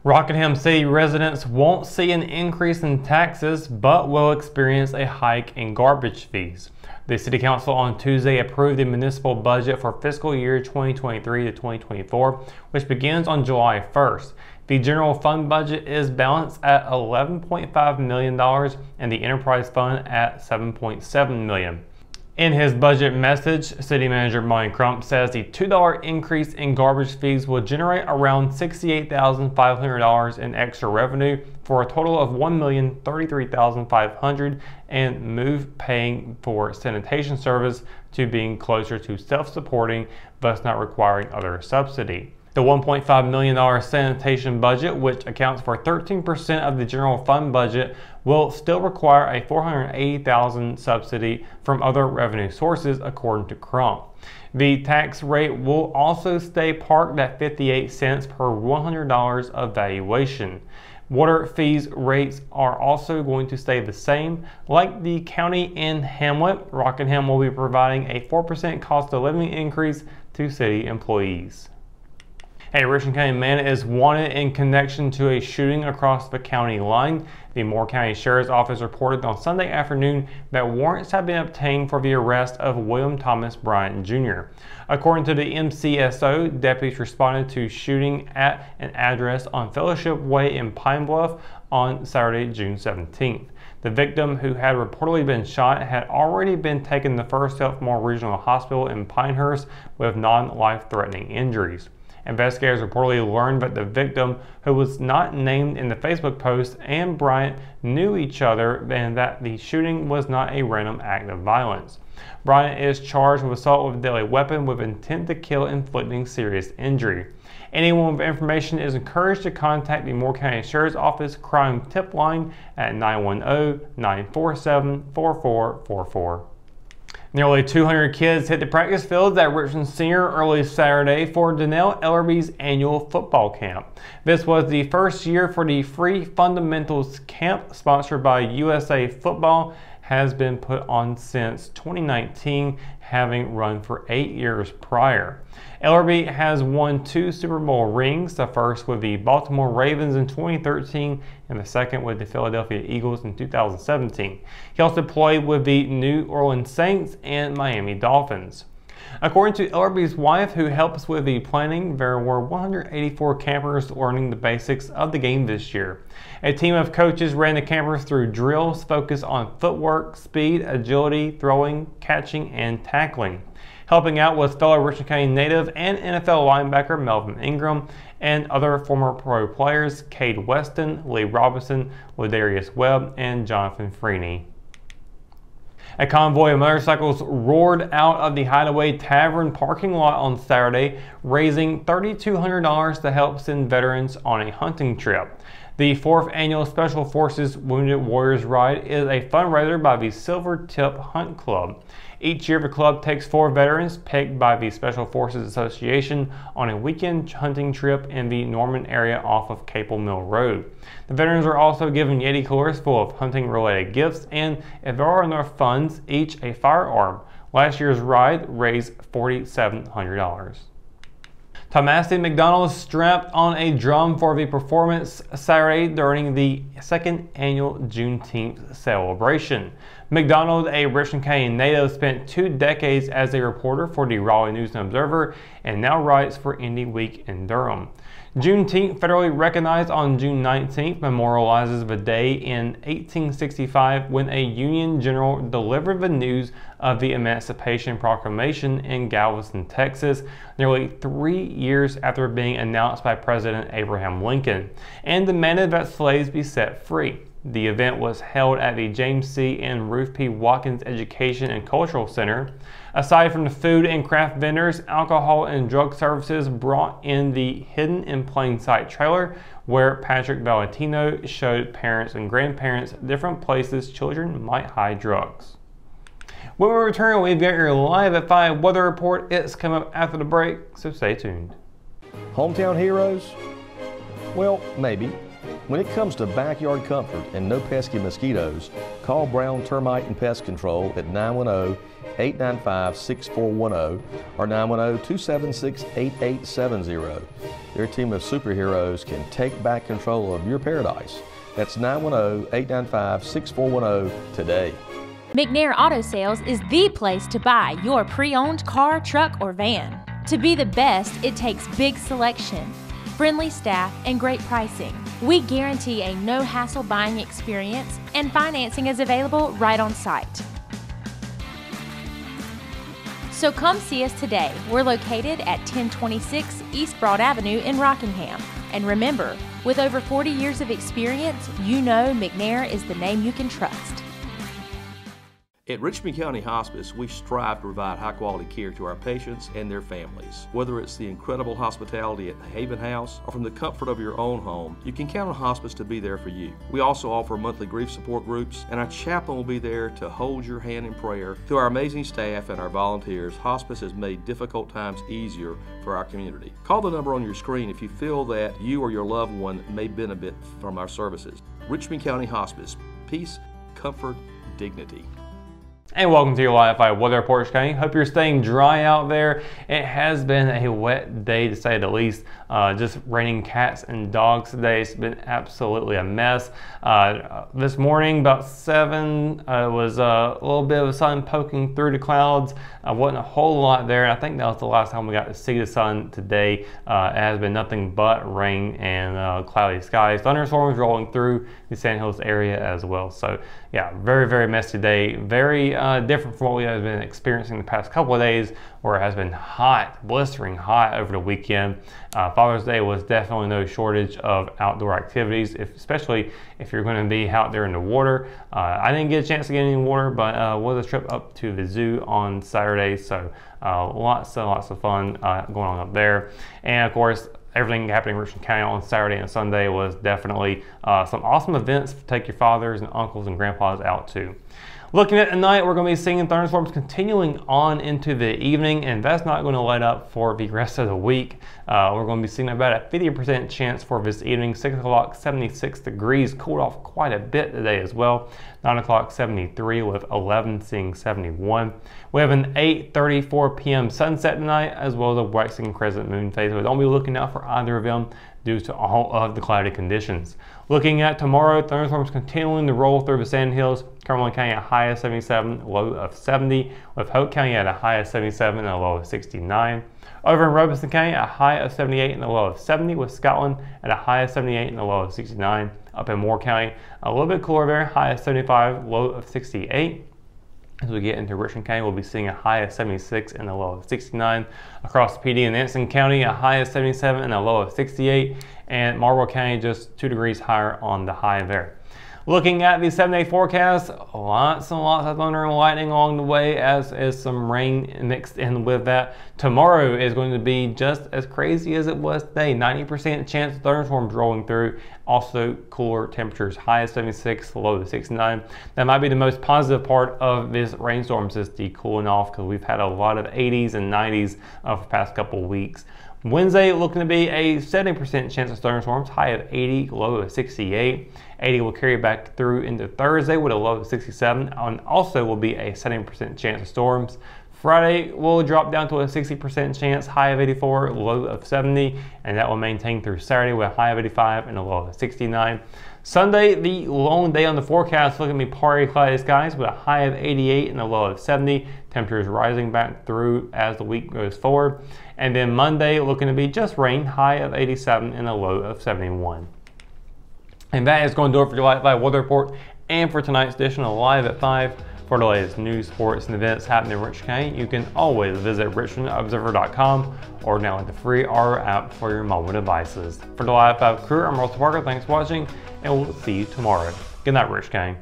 Rockingham City residents won't see an increase in taxes, but will experience a hike in garbage fees. The City Council on Tuesday approved the municipal budget for fiscal year 2023 to 2024, which begins on July 1st. The general fund budget is balanced at $11.5 million and the enterprise fund at $7.7 million. In his budget message, City Manager Monty Crump says the $2 increase in garbage fees will generate around $68,500 in extra revenue for a total of $1,033,500 and move paying for sanitation service to being closer to self-supporting, thus not requiring other subsidy. The $1.5 million sanitation budget, which accounts for 13% of the general fund budget, will still require a $480,000 subsidy from other revenue sources, according to Crump. The tax rate will also stay parked at 58 cents per $100 of valuation. Water fees rates are also going to stay the same. Like the county in Hamlet, Rockingham will be providing a 4% cost of living increase to city employees. A Richmond County man is wanted in connection to a shooting across the county line. The Moore County Sheriff's Office reported on Sunday afternoon that warrants have been obtained for the arrest of William Thomas Bryant Jr. According to the MCSO, deputies responded to shooting at an address on Fellowship Way in Pinebluff on Saturday, June 17th. The victim, who had reportedly been shot, had already been taken to First Health Moore Regional Hospital in Pinehurst with non-life-threatening injuries. Investigators reportedly learned that the victim, who was not named in the Facebook post, and Bryant knew each other and that the shooting was not a random act of violence. Bryant is charged with assault with a deadly weapon with intent to kill, inflicting serious injury. Anyone with information is encouraged to contact the Moore County Sheriff's Office crime tip line at 910-947-4444. Nearly 200 kids hit the practice fields at Richmond Senior early Saturday for Dannell Ellerbe's annual football camp. This was the first year for the free fundamentals camp sponsored by USA Football, has been put on since 2019, having run for 8 years prior. Ellerbe has won 2 Super Bowl rings, the first with the Baltimore Ravens in 2013 and the second with the Philadelphia Eagles in 2017. He also played with the New Orleans Saints and Miami Dolphins. According to Ellerbe's wife, who helps with the planning, there were 184 campers learning the basics of the game this year. A team of coaches ran the campers through drills focused on footwork, speed, agility, throwing, catching, and tackling. Helping out was fellow Richmond County native and NFL linebacker Melvin Ingram and other former pro players Cade Weston, Lee Robinson, Ladarius Webb, and Jonathan Freeney. A convoy of motorcycles roared out of the Hideaway Tavern parking lot on Saturday, raising $3,200 to help send veterans on a hunting trip. The 4th annual Special Forces Wounded Warriors Ride is a fundraiser by the Silver Tip Hunt Club. Each year, the club takes 4 veterans picked by the Special Forces Association on a weekend hunting trip in the Norman area off of Capel Mill Road. The veterans are also given Yeti coolers full of hunting-related gifts and, if there are enough funds, each a firearm. Last year's ride raised $4,700. Tomasi McDonald strapped on a drum for the performance Saturday during the 2nd annual Juneteenth celebration. McDonald, a Richmond County native, spent 2 decades as a reporter for the Raleigh News and Observer and now writes for Indie Week in Durham. Juneteenth, federally recognized on June 19th, memorializes the day in 1865 when a Union general delivered the news of the Emancipation Proclamation in Galveston, Texas, nearly 3 years after being announced by President Abraham Lincoln, and demanded that slaves be set free. The event was held at the James C. and Ruth P. Watkins Education and Cultural Center. Aside from the food and craft vendors, alcohol and drug services brought in the Hidden in Plain Sight trailer, where Patrick Valentino showed parents and grandparents different places children might hide drugs. When we return, we've got your Live at 5 weather report. It's coming up after the break, so stay tuned. Hometown heroes? Well, maybe. When it comes to backyard comfort and no pesky mosquitoes, call Brown Termite and Pest Control at 910-895-6410 or 910-276-8870. Their team of superheroes can take back control of your paradise. That's 910-895-6410 today. McNair Auto Sales is the place to buy your pre-owned car, truck, or van. To be the best, it takes big selection, friendly staff, and great pricing. We guarantee a no-hassle buying experience, and financing is available right on site. So come see us today. We're located at 1026 East Broad Avenue in Rockingham. And remember, with over 40 years of experience, you know McNair is the name you can trust. At Richmond County Hospice, we strive to provide high-quality care to our patients and their families. Whether it's the incredible hospitality at the Haven House or from the comfort of your own home, you can count on hospice to be there for you. We also offer monthly grief support groups, and our chaplain will be there to hold your hand in prayer. Through our amazing staff and our volunteers, hospice has made difficult times easier for our community. Call the number on your screen if you feel that you or your loved one may benefit from our services. Richmond County Hospice. Peace, comfort, dignity. And welcome to your Live 5 weather report, County. Hope you're staying dry out there. It has been a wet day to say the least. Just raining cats and dogs today. It's been absolutely a mess. This morning, about 7, was a little bit of the sun poking through the clouds. Wasn't a whole lot there. And I think that was the last time we got to see the sun today. It has been nothing but rain and cloudy skies. Thunderstorms rolling through the Sand Hills area as well. So yeah, very, very messy day. Very different from what we have been experiencing the past couple of days, where it has been hot, blistering hot over the weekend. Father's Day was definitely no shortage of outdoor activities, especially if you're going to be out there in the water. I didn't get a chance to get any water, but was a trip up to the zoo on Saturday, so lots of fun going on up there. And of course, everything happening in Richmond County on Saturday and Sunday was definitely some awesome events to take your fathers and uncles and grandpas out to. Looking at tonight, we're going to be seeing thunderstorms continuing on into the evening, and that's not going to let up for the rest of the week. We're going to be seeing about a 50% chance for this evening. 6 o'clock, 76 degrees, cooled off quite a bit today as well. 9 o'clock, 73, with 11 seeing 71. We have an 8:34 p.m. sunset tonight, as well as a waxing crescent moon phase, but don't be looking out for either of them due to all of the cloudy conditions. Looking at tomorrow, thunderstorms continuing to roll through the Sand Hills. Cumberland County at a high of 77, low of 70, with Hope County at a high of 77 and a low of 69. Over in Robeson County, a high of 78 and a low of 70, with Scotland at a high of 78 and a low of 69. Up in Moore County, a little bit cooler there, high of 75, low of 68. As we get into Richmond County, we'll be seeing a high of 76 and a low of 69. Across PD and Anson County, a high of 77 and a low of 68. And Marlborough County, just 2 degrees higher on the high there. Looking at the 7-day forecast, lots and lots of thunder and lightning along the way, as is some rain mixed in with that. Tomorrow is going to be just as crazy as it was today. 90% chance of thunderstorms rolling through. Also cooler temperatures, high of 76, low of 69. That might be the most positive part of this rainstorms, is the cooling off, because we've had a lot of 80s and 90s for the past couple of weeks. Wednesday looking to be a 70% chance of thunderstorms, high of 80, low of 68. 80 will carry back through into Thursday with a low of 67, and also will be a 70% chance of storms. Friday will drop down to a 60% chance, high of 84, low of 70, and that will maintain through Saturday with a high of 85 and a low of 69. Sunday, the lone day on the forecast, looking to be partly cloudy skies with a high of 88 and a low of 70. Temperatures rising back through as the week goes forward. And then Monday, looking to be just rain, high of 87 and a low of 71. And that is going to do it for your Live 5 weather report and for tonight's edition of Live at 5. For the latest news, sports, and events happening in Richmond County, you can always visit richmondobserver.com or download the free R app for your mobile devices. For the Live 5 crew, I'm Russell Parker. Thanks for watching, and we'll see you tomorrow. Good night, Richmond County.